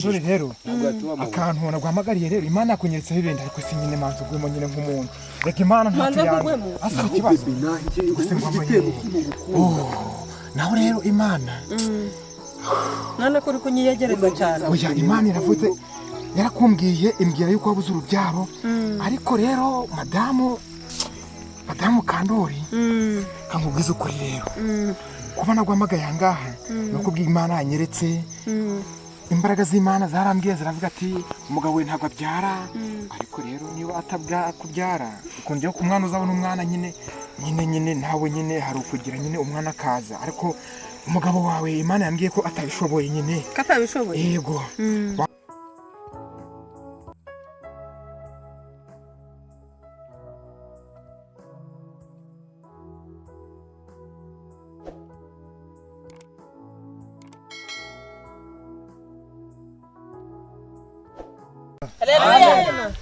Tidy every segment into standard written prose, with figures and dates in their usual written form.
Jori rero akantu nagwamagariye rero Imana yakunyeretse ibindi ariko sinyine manzo gwemo nyine nk'umuntu reka Imana ntatiyana asa ikibazo naho rero Imana none kuri kunyiyegereza cyane oya Imana iravuze yarakumbwiye imbwira yuko wabuze urubyaro ariko rero madamu Kandori kankubwiza ukuri rero kuba nagwamagaye angaha nuko bw'Imana yanyeretse imbaraga z'Imana zarambwiye ziravuga ati umugabo we ntabwo abyara ariko rero niba atabwa kubyara ukongera ko umwana uzabona umwana nyine ntawe nyine hari ukugira nyine umwana akaza ariko umugabo wawe Imana yambwiye ko atabishoboye nyine katabishoboye yego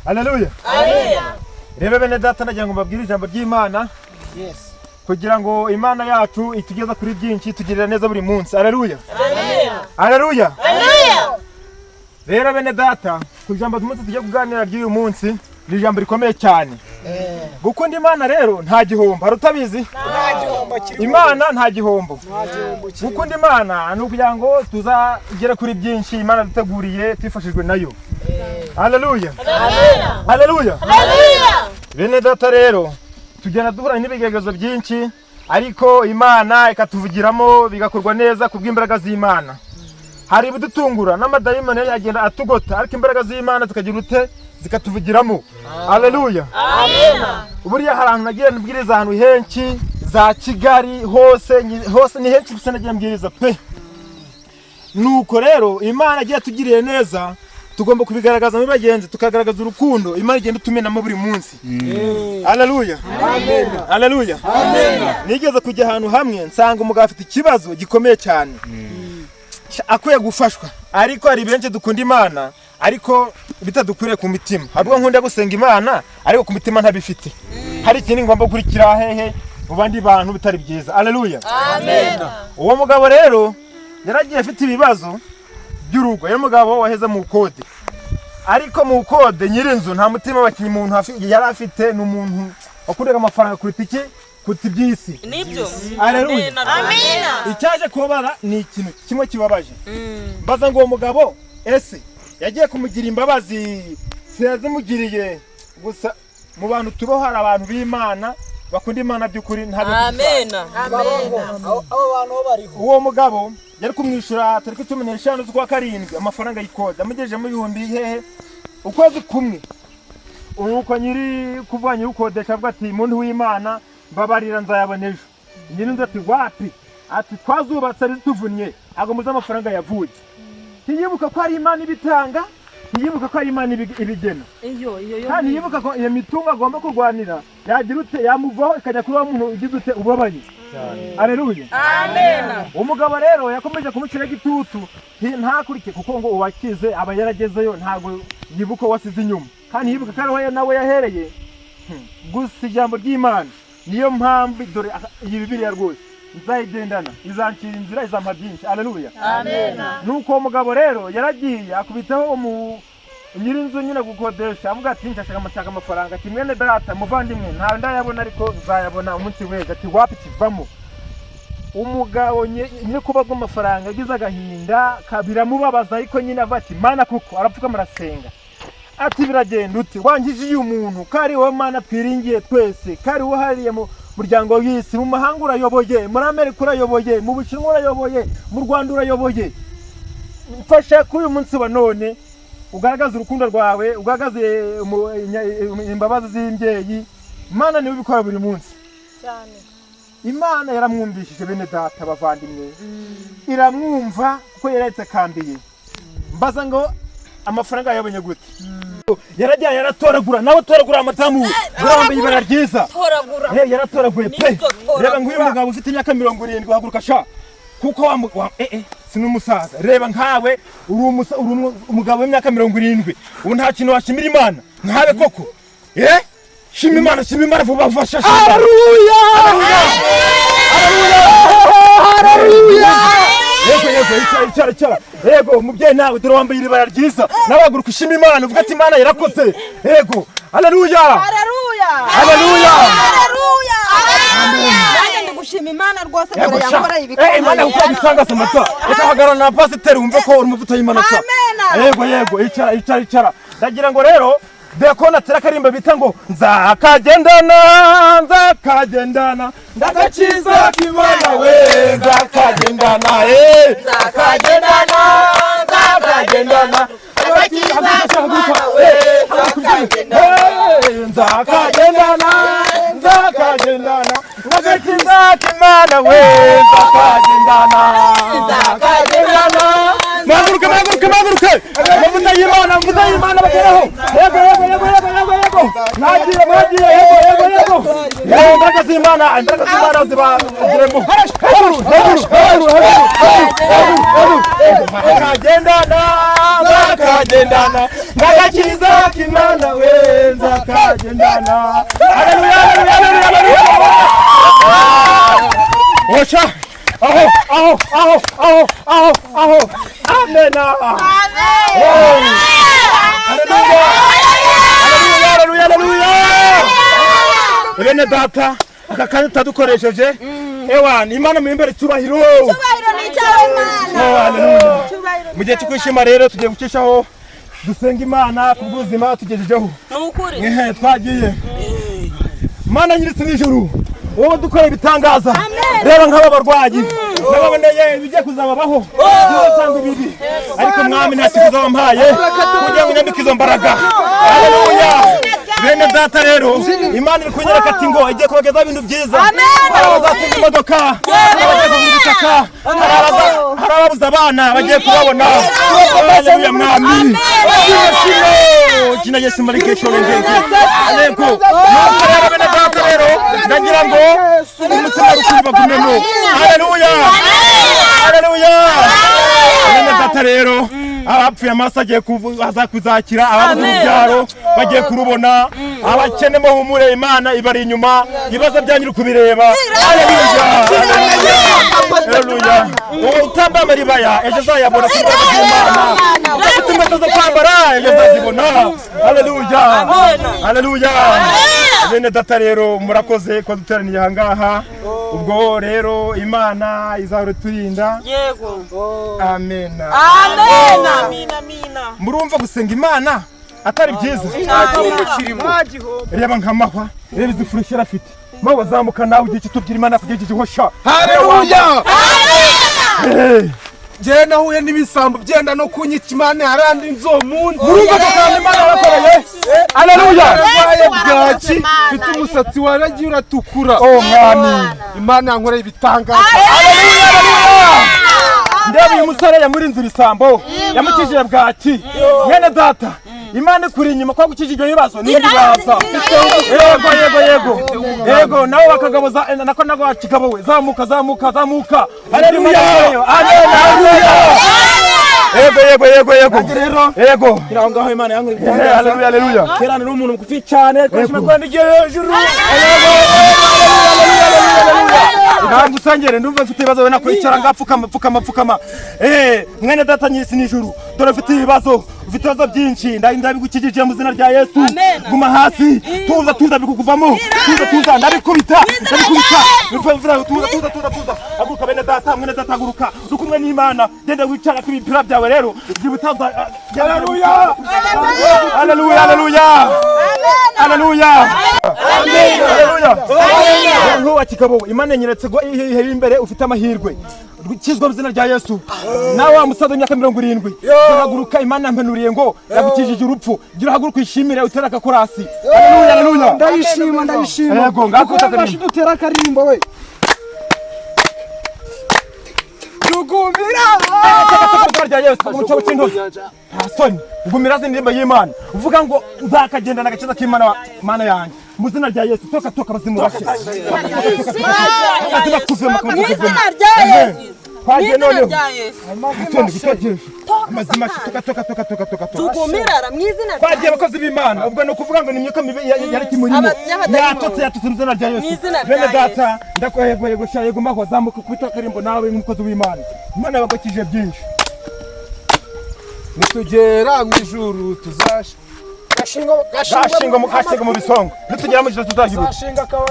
Haleluya. Rero bene data nagira ngo mbabwire ijambo ry'Imana. Yes. Kugira ngo Imana yacu itugeza kuri byinshi tugirira neza buri munsi. Haleluya. Haleluya. Rero bene data ku ijambo tumunsi tujye kuganira ry'uyu munsi ni ijambo rikomeye cyane. Gukunda Imana rero nta gihombo harutabizi. Imana nta gihombo. Gukunda Imana ni ukugira ngo tuzagere kuri byinshi Imana duteguriye twifashijwe nayo. Haleluya. Haleluya. Bene data rero tugenda duhura n'ibigegezo byinshi ariko Imana ikatuvugiramo bigakorwa neza kubw'imbaraga z'Imana. Hari ibidutungura n'amadayimoni yagenda atugota ariko imbaraga z'Imana tukagira ute zikatuvugiramo. Haleluya. Buriya harantu nagiye mbwiriza ahantu henshi za Kigali hose ni henshi gusa nagiye mbwiriza pe. Nuko rero Imana agiye tugiriye neza tugomba kubigaragaza muri bagenzi tukagaragaza urukundo Imana igenda tumenamo buri munsi. Haleluya. Haleluya. Nigeze kujya ahantu hamwe nsanga umugabo afite ikibazo gikomeye cyane akwiye gufashwa ariko hari benshi dukunda Imana ariko bitadukuriye ku mitima habwo nkunda gusenga Imana ariko ku mitima ntabifite hari ikindi ngomba gukurikira hehe mu bandi bantu bitari byiza. Haleluya. Uwo mugabo rero yaragiye afite ibibazo by'urugo yari mugabo waheze mu kode ariko mu kode nyirinzu nta mutima wakinyi umuntu yari afite n'umuntu wakurega amafaranga kuri tiki kuti byisi nibyo. Haleluya. Icyaje kubara ni ikintu kimwe kibabaje mbaza ngo uwo mugabo ese yagiye kumugira imbabazi sirazimugiriye gusa mu bantu tubaho hari abantu b'Imana bakunda Imana by'ukuri ntabwo. Abo bantu bariho uwo mugabo yari kumwishura tariki 15 z'ukwa karindwi amafaranga y'ikode amugejeje mu bihumbi hehe ukwezi kumwe uko nyiri kuvanye ukodesha avuga ati muntu w'Imana mbabarira nzayabona ejo nyine nzati wapi ati twazubatse ari tuvunnye agomuza amafaranga yavuye ntiyibuka ko ari Imana ibitanga ntiyibuka ko ari Imana ibigena kandi yibuka ko iyo mitungo agomba kurwanira yagira ute yamuvaho ikajya kuri wa muntu ugize ute ubabaye. Haleluya. Umugabo rero yakomeje kumucira gitutu ntakurike kuko ngo uwakize aba yaragezeyo ntago yibuka wasize inyuma kandi yibuka ko ari nawe yahereye gusa ijambo ry'Imana niyo mpamvu dore iyi Bibiliya rwose nzayigendana izancira inzira izampa byinshi. Haleluya. Nuko umugabo rero yaragiye akubitaho nyirinzu nyine gukodesha avuga ati nshaka amafaranga ati mwene data muvandimwe nta ndayabona ariko nzayabona umunsi wese ati wapi kivamo. Umugabo nyine kubaga amafaranga yagize agahinda kabiramubabaza ariko nyine avuga ati Mana kuko arapfuka marasenga ati biragenda uti wangije uyu muntu kari wowe Mana twiringiye twese kari wo hariye mu muryango w'isi mu mahanga urayoboye muri Amerika urayoboye mu Bushinwa urayoboye mu Rwanda urayoboye mfasha kuri uyu munsi wa none ugaragaza urukundo rwawe ugaragaze imbabazi z'imbyeyi Imana niwe ubikora buri munsi cyane. Imana yaramwumvishije bene data bavandimwe iramwumva kuko yarayitakambiye mbaza ngo amafaranga yabonye gute yarajya yaratoragura nawe toragura amatamu burambe ibara ryiza yaratoraguye pe reba nguyu mugabo ufite imyaka 70 haguruka sha kuko sinumusaza reba nkawe uri umugabo w'imyaka 70 ubu nta kintu washimira Imana nkabe koko shima Imana vuba fasha. Haleluya. Haleluya. icara yego mubyeyi nawe dore wambaye iribaya ryiza nawe haguruka ushima Imana uvuga ati Imana yarakoze yego haleluya nanjye ndigushima Imana rwose dore yakora ibikorwa Imana uko bitangaza amata ukahagarara na pasiteri wumve ko uri umuvuta y'Imana yego icara ndagira ngo rero deko natera karimba bita ngo nzakagendana ndagakiza k'Imana we nzakagendana Maguruke mavuta y'Imana bageraho yego nagiye imbaraga z'Imana zibagiremo nzakagendana ndagakiza k'Imana we nzakagendana Osha aho amen Bene data akakanya tadukoresheje ewana Imana mu imbere cyubahiro ni cyawe Imana mu gihe cyo kwishima rero tugiye gucishaho dusenga Imana ku buzima tugejejeho nukuri twagiye Mana nyiritse n'ijuru wowe dukora ibitangaza reba nk'aba barwayi nababoneye ibijye kuzababaho cyangwa ibibi ariko mwami nta kiguza wampaye kugira ngo nyambike izo mbaraga haleluya bene data rero Imana iri kunyereka ati ngo igiye kubageza ibintu byiza abazatunga imodoka abagiye kugura ibitaka hari ababuze abana bagiye kubabona haleluya mwami jina Yesu marikesho ngenge yego rero bene data rero ndagira ngo umutima rukuri bagumemo haleluya bene data rero abapfuye amaso agiye kuzakira ababuze urubyaro bagiye kurubona abakenemo humure Imana ibari inyuma ibibazo byanyu kubireba haleluya utamba maribaya ejo zayabona kubera Imana ufite inkweto zo kwambara ejo zazibona haleluya bene data rero murakoze ko duteraniye aha ngaha ubwo rero Imana izahora turinda yego amen murumva gusenga Imana atari byiza reba nk'amahwa reba izi furushira afite mawe zamuka nawe ugiye kitubwira Imana kugejeje hosha haleluya je nahuye n'ibisambo byenda no kunyika Imana yarandi nzomunsi murumva ko Imana yakoreye haleluya bwaki mfite umusatsi waragiye uratukura mwami Imana yankoreye ibitangaza ndeba uyu musore yamurinze ibisambo yamukijije bwaki mwene data Imana ikuri inyuma kwa gukijije ibibazo n'indi baza yego nawe bakagaboza nako nago akigabo we zamuka haleluya yego kiraho ngaho Imana yankoreye haleluya kerana n'umuntu mugufi cyane twashima ko ndigiye hejuru ngusangere ndumva mfite ibibazo we nakwicara ngapfukama mwene data nyisi nijuru dore mfite ibibazo ufite ibibazo byinshi ndabigukijije mu izina rya Yesu guma hasi tuza bikukuvamo tuza ndabikubita tuza haguruka bene data mwene data haguruka dukumwe n'Imana genda wicara ku bipira byawe rero byibutaza haleluya nkuwa kigabo Imana nyeretse go ihe imbere ufite amahirwe kizwa mu izina rya Yesu nawe wa musaza w'imyaka 70 haguruka Imana mpenuriye ngo yagukijije urupfu gira haguruka ishimire utera kakorasi haleluya ndayishima yego ngakota dutera karimbo we dugumbira rya Yesu mu cyo cy'intozi hasoni ugumira zindimba y'Imana uvuga ngo nzakagenda nagakiza k'Imana Mana yanjye mu izina rya Yesu toka bazimu bashe twagiye noneho amazima toka tugumirara mu izina twagiye abakozi b'Imana ubwo no kuvuga ngo ni imyuka mibi yari kimurimo yatutse mu izina rya Yesu bene data ndakwehegweye gushaye gumaho zamuka kwita karimbo nawe nk'umukozi w'Imana Imana bagakije byinshi nitugera mu ijuru tuzasha gashinga mu bisongo nitugera mu ijuru tuzagira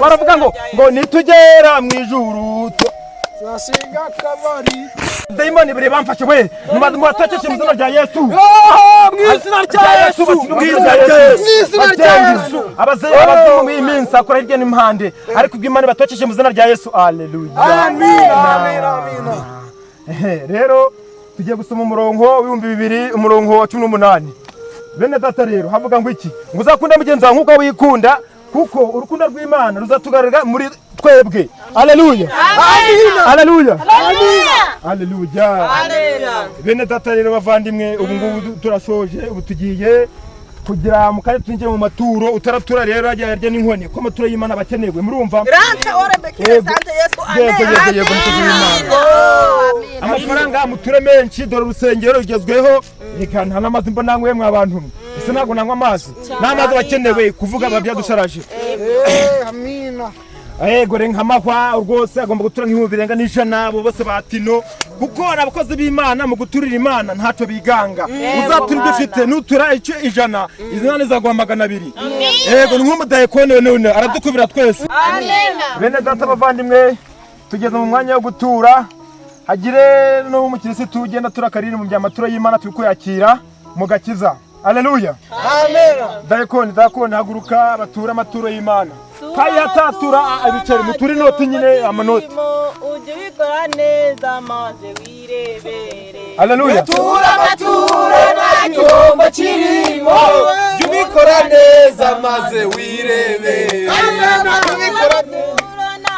baravuga ngo nitugera mu ijuru tuzashinga kabari Daimoni bire bamfashe we mubatacece mu izina rya Yesu mu izina rya Yesu mu izina rya Yesu abazimu mu iminsi akora hirya n'impande ariko ubw'Imana batacece mu izina rya Yesu haleluya amen amen amen rero tugiye gusoma umurongo w'2000 umurongo wa 18 bene data rero havuga ngo iki ngo uzakunda mugenzi wawe nkuko wikunda kuko urukundo rw'Imana ruzatugarira muri twebwe haleluya haleluya haleluya bene data rero bavandimwe ubu ngubu turashoje ubu tugiye kugira mu kare twinjiye mu maturo utaratura rero ajya yarya n'inkoni ko maturo y'Imana bakenewe murumva ranta orebekire sante Yesu amen amafaranga muture menshi dore urusengero rugezweho rikana n'amazi mbona mwe mwabantu ese ntago nanywa amazi n'amazi bakenewe kuvuga babyadusharaje amina gore nkamahwa rwose agomba gutura nk'ibihumbi birenga n'ijana abo bose batino kuko abakozi b'Imana mu guturira Imana ntacyo biganga uzatura dufite nutura icyo ijana izina nizaguha 200 yego nk'umudayekone none aradukubira twese bene data bavandimwe tugeze mu mwanya wo gutura hagire no umukirisitu ugenda turakarira mu by'amaturo y'Imana turi kuyakira mu gakiza haleluya amen dayekone haguruka batura amaturo y'Imana kayatatura abiceri muturi noti nyine amanoti uje bikora neza maze wirebere haleluya tura matura na gihombo kirimo jubikora neza maze wirebere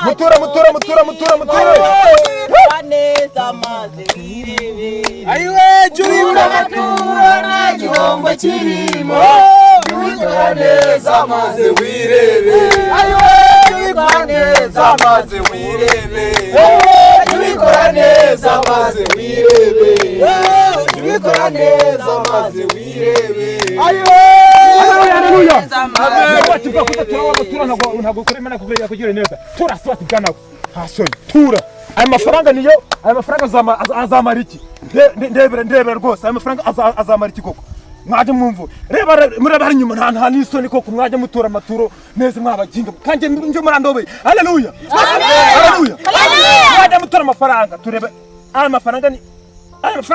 mutura neza maze wirebere ayiwe jubikora matura na gihombo kirimo jubikora neza maze wirebere ayiwe jubikora neza maze wirebere jubikora neza maze wirebere jubikora neza maze wirebere ayiwe haleluya tuvuga ko turatura ntago kuri Imana kugira neza turaswati bwanawe hasoni tura aya mafaranga niyo aya mafaranga azamara iki ndebere rwose aya mafaranga azamara iki koko mwaje mwumvu reba hari nyuma nta n'isoni koko mwaje mutura amaturo neza mwabaginga kanje nje murandobe haleluya haleluya mwaje mutura amafaranga turebe aya mafaranga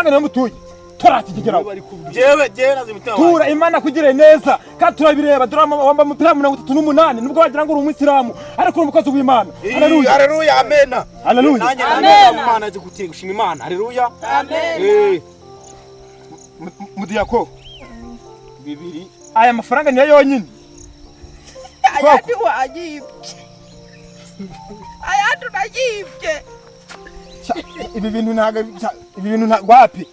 niyo mutuye turakigeraho jewe nazimutima tura Imana kugira neza kandi turabireba drama wamba mupira 38 nubwo wagira ngo uri umwisilamu ariko uri umukozi w'Imana haleluya haleluya amen haleluya Imana zikutiye gushima Imana haleluya amen mudiyako 2 aya mafaranga niyo yonyine ayandi wagibye ayandi nagibye ibi bintu ntago wapi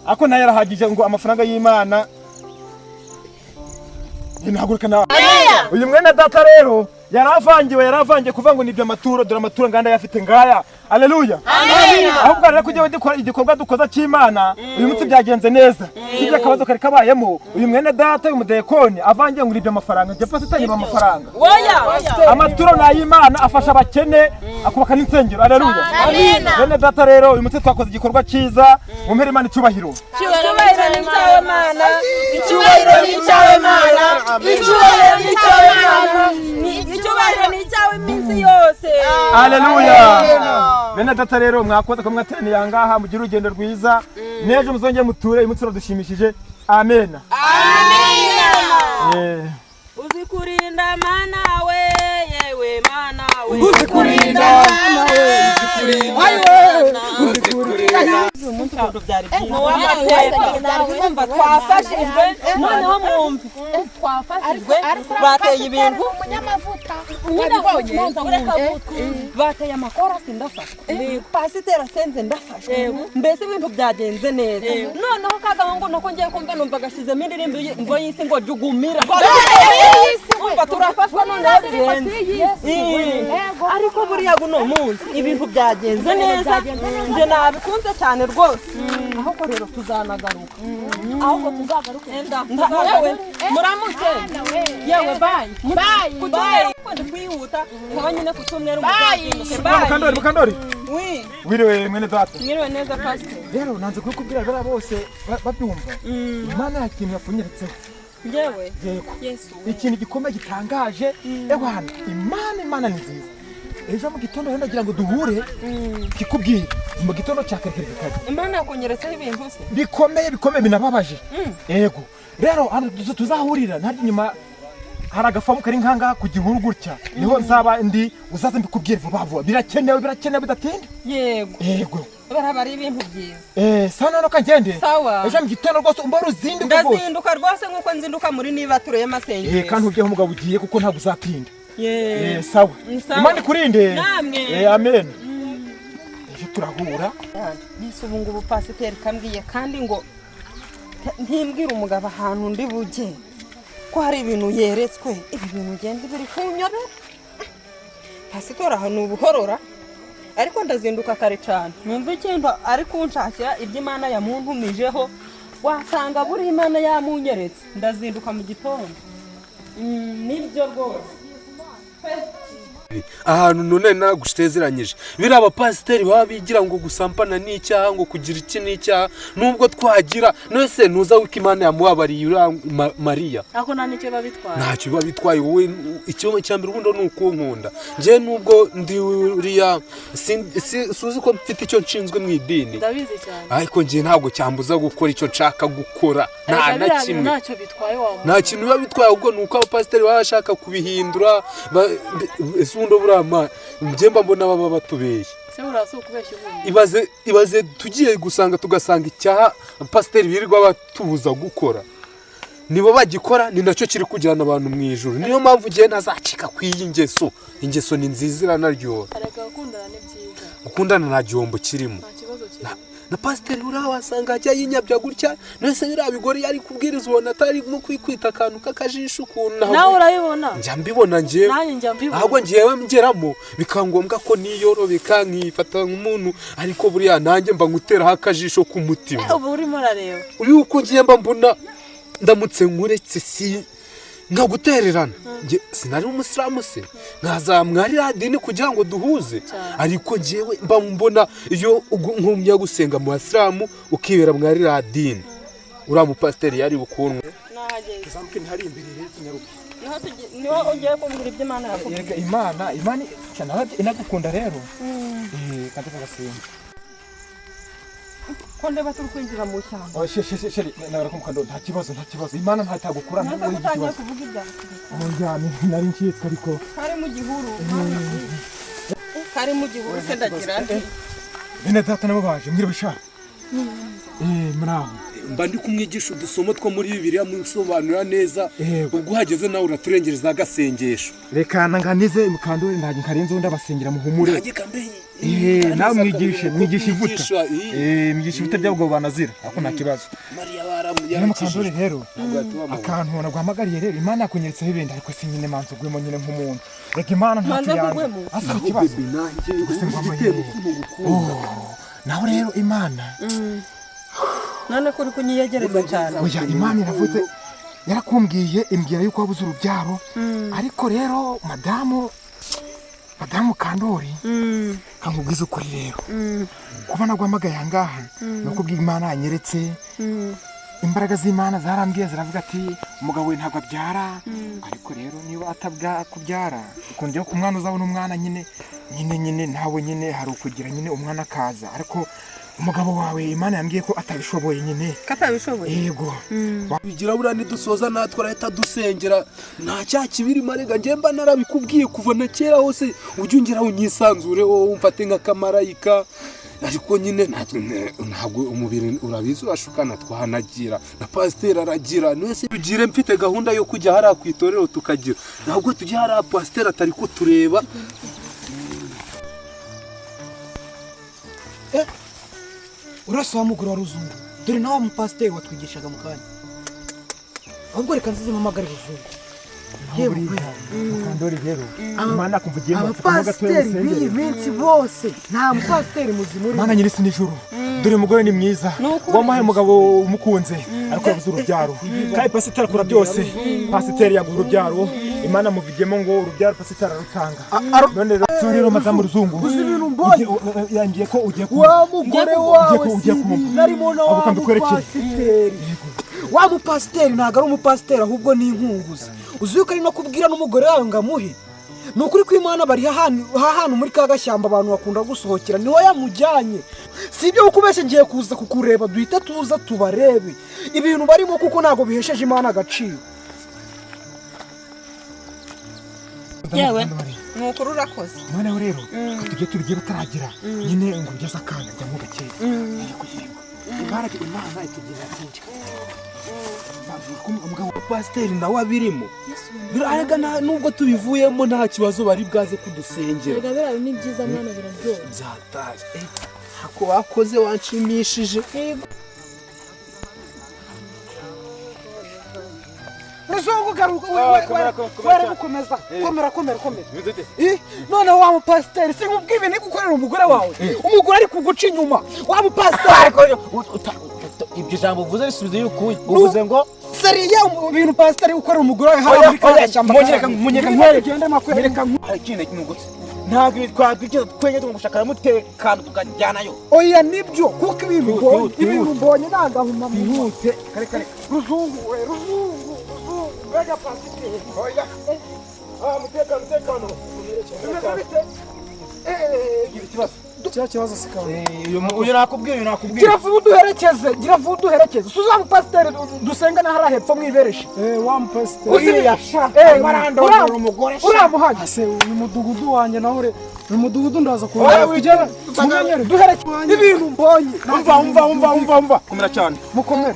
ako nayo yarahagije ngo amafaranga y'Imana inahagurika nawe uyu mwene data rero yaravangiye kuva ngo nibyo amaturo dore amaturo nganda yafite ngaya haleluya ahubwo rero kujye dukora igikorwa dukoza cy'Imana uyu munsi byagenze neza sibyo akabazo kari kabayemo uyu mwene data umudekoni avangiye ngo nibyo amafaranga je fase tanye amafaranga amaturo na y'Imana afasha abakene akubaka n'insengero haleluya mwene data rero uyu munsi twakoze igikorwa cyiza mu mpera Imana icyubahiro icyubahiro ni cyawe iminsi yose haleluya bene data rero mwakoze ko mwateraniye ahangaha mugira urugendo rwiza neje muzongeye muture imutsiro dushimishije amen uzikurinda mana we yewe mana we uzikurinda mana we uzikurinda twafashijwe noneho mwumve twafashijwe bateye ibintu bateye amakora sindafashwa pasiteri asenze ndafashwa mbese ibintu byagenze neza noneho kagahungu nako ngiye kumva numva gashyizemo indirimbo yise ngo jugumira umva turafashwa none birenze ariko buriya buno munsi ibintu byagenze neza nje nabikunze cyane rwose ahubwo rero tuzanagaruka yewe muramuke yewe bayi kwenda kwihuta kuba nyine kutumwera umuzazinduke bayi Mukandori wiriwe mwene data mwiriwe neza pastor rero nanze kubikubwira bera bose babyumva Imana yakintu yapfunyiritseho ngewe Yesu ikintu gikomeye gitangaje ehwana Imana ni nziza ejo mu gitondo rero ndagira ngo duhure kikubwira mu gitondo cyakerekere kaje Imana yakonyeretseho ibintu se bikomeye binababaje yego rero hano tuzahurira ntari nyuma hari agafamu kari nkanga ku gihuru gutya niho nzaba ndi uzaze mbikubwire vuba birakenewe bidatinda yego barabari ibintu byiza sana no kangende sawa ejo mu gitondo rwose umbara uzinduka rwose ndazinduka rwose nkuko nzinduka muri niba tureye amasengesho kandi ugiye umugabo ugiye kuko ntabwo uzatinda sawa Imana ikurinde namwe amen ejo turahura nise ubu ngubu pasiteri kambwiye kandi ngo ntimbwira umugabo ahantu ndi bujye ko hari ibintu yeretswe ibi bintu ngende biri kunyobera pasitori ahantu ubuhorora ariko ndazinduka kare cyane numva ikintu ari kunshakira ibyo Imana yamuntumijeho wasanga buri Imana yamunyeretse ndazinduka mu gitondo nibyo rwose ahantu none nagusezeranyije biri abapasiteri baba bigira ngo gusampana n'icyaha ngo kugira iki n'icyaha nubwo twagira nose nuza wiko Imana yamuhabariye Mariya ako nta nicyo babitwaye ntacyo biba bitwaye wowe icyuma cya mbere ubundi ni ukunkunda njye nubwo ndi uriya suzi ko mfite icyo nshinzwe mu idini ndabizi cyane ariko njye ntabwo cyambuza gukora icyo nshaka gukora nta na kimwe ntacyo bitwaye nta kintu biba bitwaye ahubwo ni uko abapasiteri baba bashaka kubihindura ubundi burama njyemba mbona baba batubeshye se urasa ukubeshya ubundi ibaze tugiye gusanga tugasanga icyaha pasiteri birirwa batubuza gukora nibo bagikora ni nacyo kiri kujyana abantu mu ijuru niyo mpamvu ugiye ntazacika kw'iyi ingeso ni nziza iranaryoha gukundana nta gihombo kirimo na pasiteri uriya wasanga ajya yinyabya gutya nese biriya bigori yari kubwiriza ubona atari nko kwita akantu k'akajisho ukuntu nawe urabibona njya mbibona njyewe ahubwo njyewe ngeramo bikangombwa ko niyorobeka nkifata nk'umuntu ariko buriya nanjye mba nguteraho akajisho k'umutima ubu urimo urareba yuko ngiye mba mbona ndamutse nkuretse si nkagutererana sinari umusilamu se nkazamwarira dini kugira ngo duhuze ariko njyewe mba mbona iyo nkumya gusenga mu basilamu ukibera mwarira dini uriya mupasiteri yari bukunwe zamke ntari imbere rero tunyaruka niho ugiye kumbwira ibyo Imana yakubwiye Imana cyane inagukunda rero kandi kagasenga konde baturi kwinjira mu cyamba sheri nabara Mukandori nta kibazo Imana ntatagukura ntabwo utangiye kuvuga ibya nari ncitswe ariko kari mu gihuru se ndagira nti bene data nabo baje mwire bishaka muraho mba ndi kumwigisha udusomo two muri Bibiliya musobanura neza ubwo uhageze nawe uraturengereza agasengesho reka nganize Mukandori ndaje nkarenze undi abasengera muhumure nawe mwigisha ivuta mwigisha ivuta byabwo banazira ako nta kibazo Mariya Mukandori rero akantu nagwamagariye rero Imana yakunyeretseho ibindi ariko si nyine manzo gwemo nyine nk'umuntu reka Imana ntatuyanga asa ikibazo nawe rero Imana none kuri kunyiyegereza cyane oya Imana iravuze yarakumbwiye imbwira yuko wabuze urubyaro ariko rero madamu Mukandori kankubwiza ukuri rero kuba nagwamagaye ahangaha nuko ubwiye Imana yanyeretse imbaraga z'Imana zarambwiye ziravuga ati umugabo we ntabwo abyara ariko rero niba atabwa kubyara ukongera ku mwana uzabona umwana nyine nawe nyine hari ukugira nyine umwana akaza ariko umugabo wawe Imana yambwiye ko atabishoboye nyine katabishoboye yego bigira buriya nidusoza natwe arahita dusengera nta cyaha kibiri marega njye mba narabikubwiye kuva na kera hose ujye ungeraho unyisanzureho umfate nk'akamarayika ariko nyine ntabwo umubiri urabizi urashukana twahanagira na pasiteri aragira nese tugire mfite gahunda yo kujya hariya ku itorero tukagira ntabwo tujya hariya pasiteri atari kutureba urasa wa mugore wa ruzungu dore nawe mupasiteri watwigishaga mu kanya ahubwo reka nzize mpamagare ruzungu Mukandori rero Imana kumvugiye mu abapasiteri b'iyi minsi bose nta mupasiteri muzima uri. Mana nyirisi nijuru dore umugore ni mwiza wamaye umugabo umukunze ariko yabuze urubyaro kandi pasiteri akora byose pasiteri yaguha urubyaro Imana muvugiyemo ngo urubyaro pasiteri arutanga none rero madamu Ruzungu uzi ibintu mbonye yangiye ko ugiye wa mugore wawe narimo nawe pasiteri wa mupasiteri ntabwo ari umupasiteri ahubwo ni inkunguzi uzi yuko ari no kubwira n'umugore wawe ngo amuhe ni ukuri kw'Imana bari ahantu muri ka gashyamba abantu bakunda gusohokera niho yamujyanye si ibyo ukubeshye ngiye kuza kukureba duhita tuza tubarebe ibintu barimo kuko ntabwo bihesheje Imana agaciro. yewe ni ukuri urakoze noneho rero tujye tugiye bataragira nyine ngo ngeze akana njya mu gake Imana itugira byinshi umugabo wa pasiteri nawe abirimo birarega nubwo tubivuyemo nta kibazo bari bwaze kudusengera. Erega birayo ni byiza mwana biraryoha. Byataje hako wakoze wanshimishije. Ruzungu garuka were gukomeza komera noneho wa mupasiteri si nkubwibe ni gukorera umugore wawe umugore ari kuguca inyuma wa mupasiteri ibyo jambo uvuze bisubize yuko uvuze ngo seriye ibintu pasiteri ukorera umugore wawe haba muri kashyamba munyeka nkwereka makwereka ikindi kinugutse ntabwo twabwije twenye tumushakara mutekano tukajyanayo oya nibyo kuko ibintu mbonye nagahuma ihute kare Ruzungu Vega pasiteri oya mutekano kibazo sikao uyu nakubwiye gira vuba duherekeze suza mupasiteri dusenga na hara hepfo mwibereshe wa mpasiteri marandora umugore uramuhaje se uyu mudugudu wanjye naho re uyu mudugudu ndaza kuba duherekeze ibintu mbonye umva komera cyane mukomere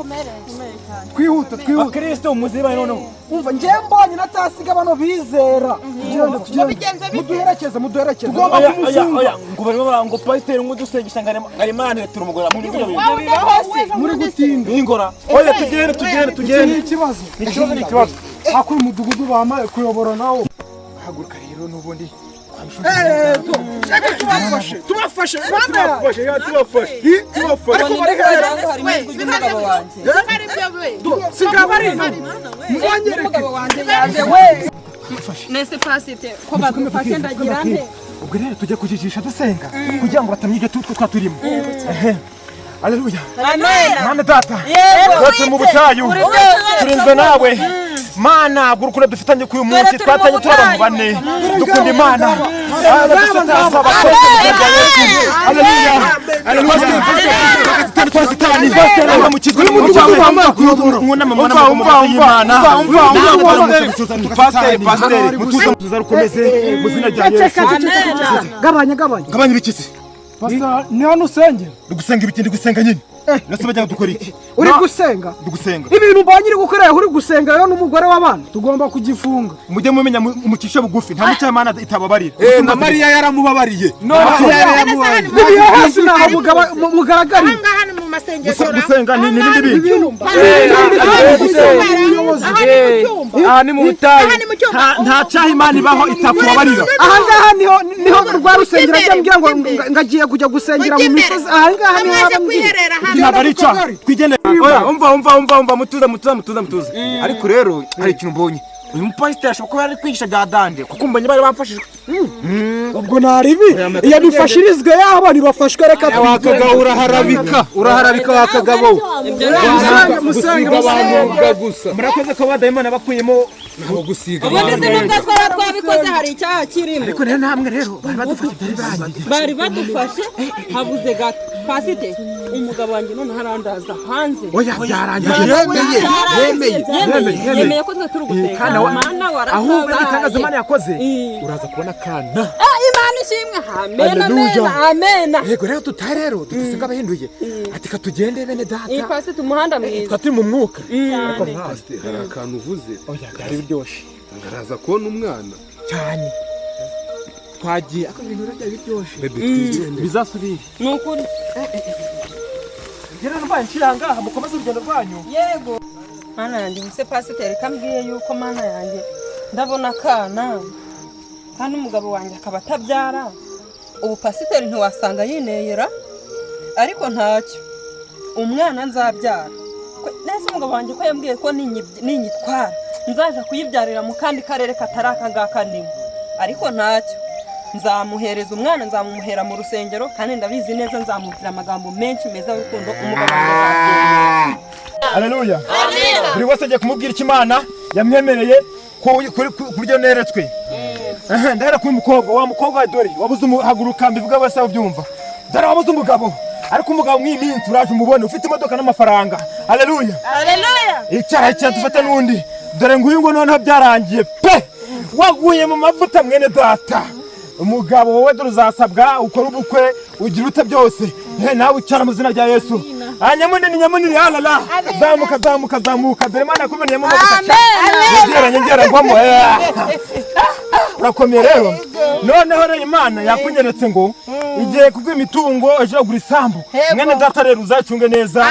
twihuta Kristo muziba noneho umva ngiye mbonye natasiga bano bizera tugende muduherekeze tugomba kumufunga ngo barimo ngo pasiteri ngudusengisha ngari Imana turi umugore muri gutinda ingora oya tugende ni ikibazo akuri umudugudu bamaye kuyobora nawo haguruka rero nubundi tubafashe nese pasite ko badufashe ndagira nte ubwo rero tujye kujijisha dusenga kugira ngo batamyiga twaturimo Haleluya Mana data twese mu butayu turinzwe nawe Mana gurukura dufitanye kuyu munsi twatanye turaba bane dukunda Imana dusaba ko Haleluya mu kigo mu cyawe mwunama mwana mu Imana pasiteri mutuza rukomeze mu zina rya Yesu gabanya bikisi Pastor ni hano usengera dugusenga ibikindi gusenga nyine nase bajya dukora iki uri gusenga dugusenga ibintu mbanyiri gukorera uri gusenga yo n'umugore w'abana tugomba kugifunga mujye mumenya umucisha bugufi nta mucyo Imana itababarira na Mariya yaramubabariye nibiyo hasi naho mugaragari Hano mu masengesho gusenga ni ibindi bintu ni mu butayu nta cyaha Imana ibaho itakubabarira ahangaha niho rwa rusengero cyambwira ngo ngagiye kujya gusengera mu misozi ahangaha niho habambwiye ntabwo ari icyaha twigendere umva mutuza ariko rero hari ikintu mbonye uyu mupasiteri ashobora kuba ari kwigisha bya dande kuko mbonye bari bamfashije ubwo naribi iyo bifashirizwe yabo ntibafashwe reka wakagabo uraharabika wakagabo musenga abantu gusa murakoze ko badayimana bakuyemo nabo gusiga ubundi se nubwo twabikoze hari icyaha kirimo ariko rero namwe rero bari badufashe habuze gato pasite umugabo wanjye none harandaza hanze oya byarangiye yemeye ko twe turi gusenga Mana ahubwo igitangaza Imana yakoze uraza kubona kana Imana ishimwe amena yego rero tutarero dusenga abahinduye ati katugende bene data iyi pasite umuhanda mwiza turi mu mwuka hari akantu uvuze oya byari biryoshye ngaraza kubona umwana cyane twagiye akabintu byari biryoshye bebe twigende bizasubire ni ukuri rero mbaye nshiranga mukomeze urugendo rwanyu yego Mana yanjye se pasiteri kambwiye yuko Mana yanjye ndabona akana kandi umugabo wanjye akaba atabyara ubu pasiteri ntiwasanga yineyera ariko ntacyo umwana nzabyara nese umugabo wanjye ko yambwiye ko ninyitwara nzaje kuyibyarira mu kandi karere katari aka ngaka ndimo ariko ntacyo nzamuhereza umwana nzamumuhera mu rusengero kandi ndabizi neza nzamubwira amagambo menshi meza y'urukundo umugabo wanjye azabyemera. Haleluya. Buri wese agiye kumubwira icyo Imana yamwemereye ku byo neretswe. Ndahera kuri mukobwa wa mukobwa dore wabuze umuhaguruka mbivuga bose babyumva. Dore wabuze umugabo ariko umugabo mw'iminsi uraje umubone ufite imodoka n'amafaranga. Haleluya. Icyaha dufata n'undi dore nguyu ngo noneho byarangiye pe waguye mu mavuta mwene data. Umugabo wowe dore uzasabwa ukora ubukwe ugira ute byose nawe icara mu zina rya Yesu. Nyamunini halala zamuka dore Imana yakumeneyemo amavuta. Ngera ngwamo urakomeye rero noneho rero Imana yakunyeretse ngo igiye kugwa imitungo ejo gura isambu mwene data rero uzacunge neza.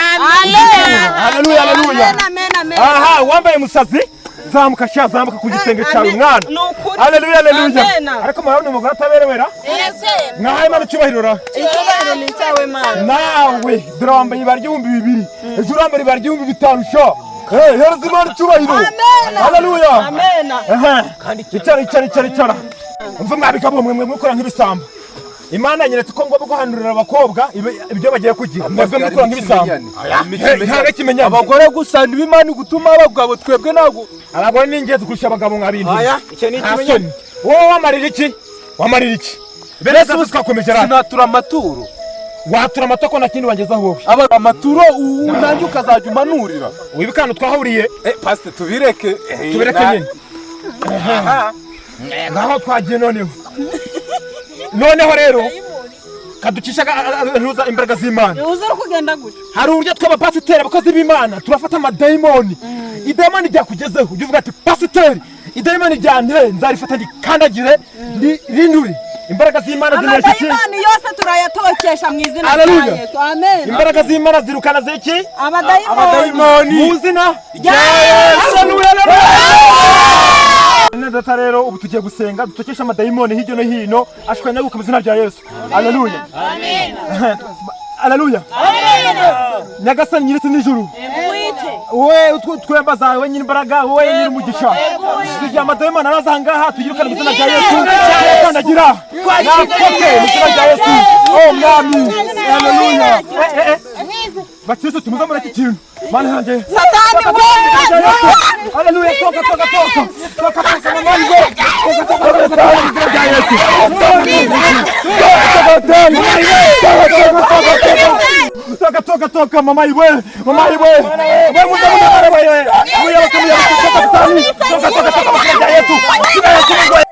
Haleluya. Aha wambaye musazi zamuka ku gitenge cyawe mwana. Haleluya. Ariko murabona umugore ataberewera mwahaye Imana icyubahiro ra icyubahiro ni cyawe Mana nawe dore wambaye ibara ry'ibihumbi 2000 ejo urambara ibara ry'ibihumbi 5 sha hereza Imana icyubahiro. Haleluya. Kandi icara umva mwabikabo mwe mukora nk'ibisambo. Imana nyeretse ko ngomba guhanurira abakobwa ibyo bagiye kugira mwebwe mukora nk'ibisambo. Ntaga kimenya abagore gusa n'Imana gutuma abagabo twebwe nago arabona n'ingenzi kurusha abagabo mwabindi. icyo ni ikimenyane. Wowe wamarira iki bereza twakomeje rata sinatura amaturo watura amatoko na kindi wangezaho wowe aba amaturo nanjye ukazajya umanurira wibikano twahuriye pastor tubireke nyine ngaho twagiye noneho rero kaducisha imbaraga z'Imana uza kugenda gutyo hari uburyo tw'abapasiteri abakozi b'Imana turafata amadayimoni idayimoni ryakugezeho ujye uvuga ati pasiteri idayimoni ryanteye nzarifata ndikandagire rinduri imbaraga z'Imana zinesha iki amadayimoni yose turayatokesha mu izina rya Yesu amen. Imbaraga z'Imana zirukana ziki abadayimoni mu izina rya Yesu. Data rero ubu tugiye gusenga dutokesha amadayimoni hirya no hino ashwanya guka mu izina rya Yesu. Haleluya. Haleluya. Nyagasani nyirisi n'ijuru wowe twemba zawe nyine imbaraga wowe nyine umugisha tugiye amadayimoni arazangaha tugirukana mu izina rya Yesu kandagira nakoke mu izina rya Yesu. Mwami. Haleluya. Bakristo tumuze muri iki kintu Mana yanjye Satani wewe. Haleluya. Toka mama wewe. Toka mama wewe. Wewe